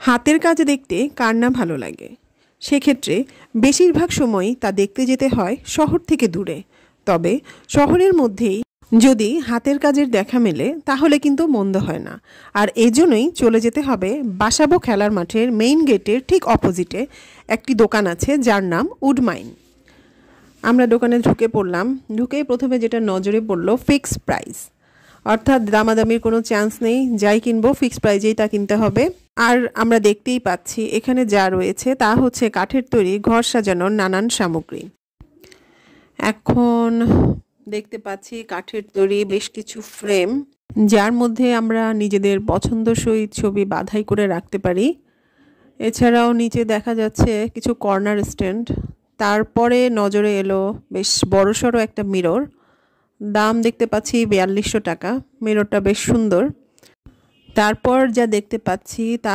হাতের কাজ দেখতে কার না ভালো লাগে। সেক্ষেত্রে বেশিরভাগ সময়ই তা দেখতে যেতে হয় শহর থেকে দূরে। তবে শহরের মধ্যেই যদি হাতের কাজের দেখা মেলে তাহলে কিন্তু মন্দ হয় না। আর এজন্যই চলে যেতে হবে বাসাবো খেলার মাঠের মেইন গেটের ঠিক অপোজিটে একটি দোকান আছে যার নাম উডমাইন। আমরা দোকানে ঢুকে পড়লাম। ঢুকেই প্রথমে যেটা নজরে পড়লো ফিক্স প্রাইস, অর্থাৎ দামাদামির কোনো চান্স নেই, যাই কিনবো ফিক্স প্রাইজেই তা কিনতে হবে। আর আমরা দেখতেই পাচ্ছি এখানে যা রয়েছে তা হচ্ছে কাঠের তৈরি ঘর সাজানোর নানান সামগ্রী। এখন দেখতে পাচ্ছি কাঠের তৈরি বেশ কিছু ফ্রেম, যার মধ্যে আমরা নিজেদের পছন্দসই ছবি বাঁধাই করে রাখতে পারি। এছাড়াও নিচে দেখা যাচ্ছে কিছু কর্নার স্ট্যান্ড। তারপরে নজরে এলো বেশ বড়সড় একটা মিরর। দাম দেখতে পাচ্ছি 4200 টাকা। মিররটা বেশ সুন্দর। তারপর যা দেখতে পাচ্ছি তা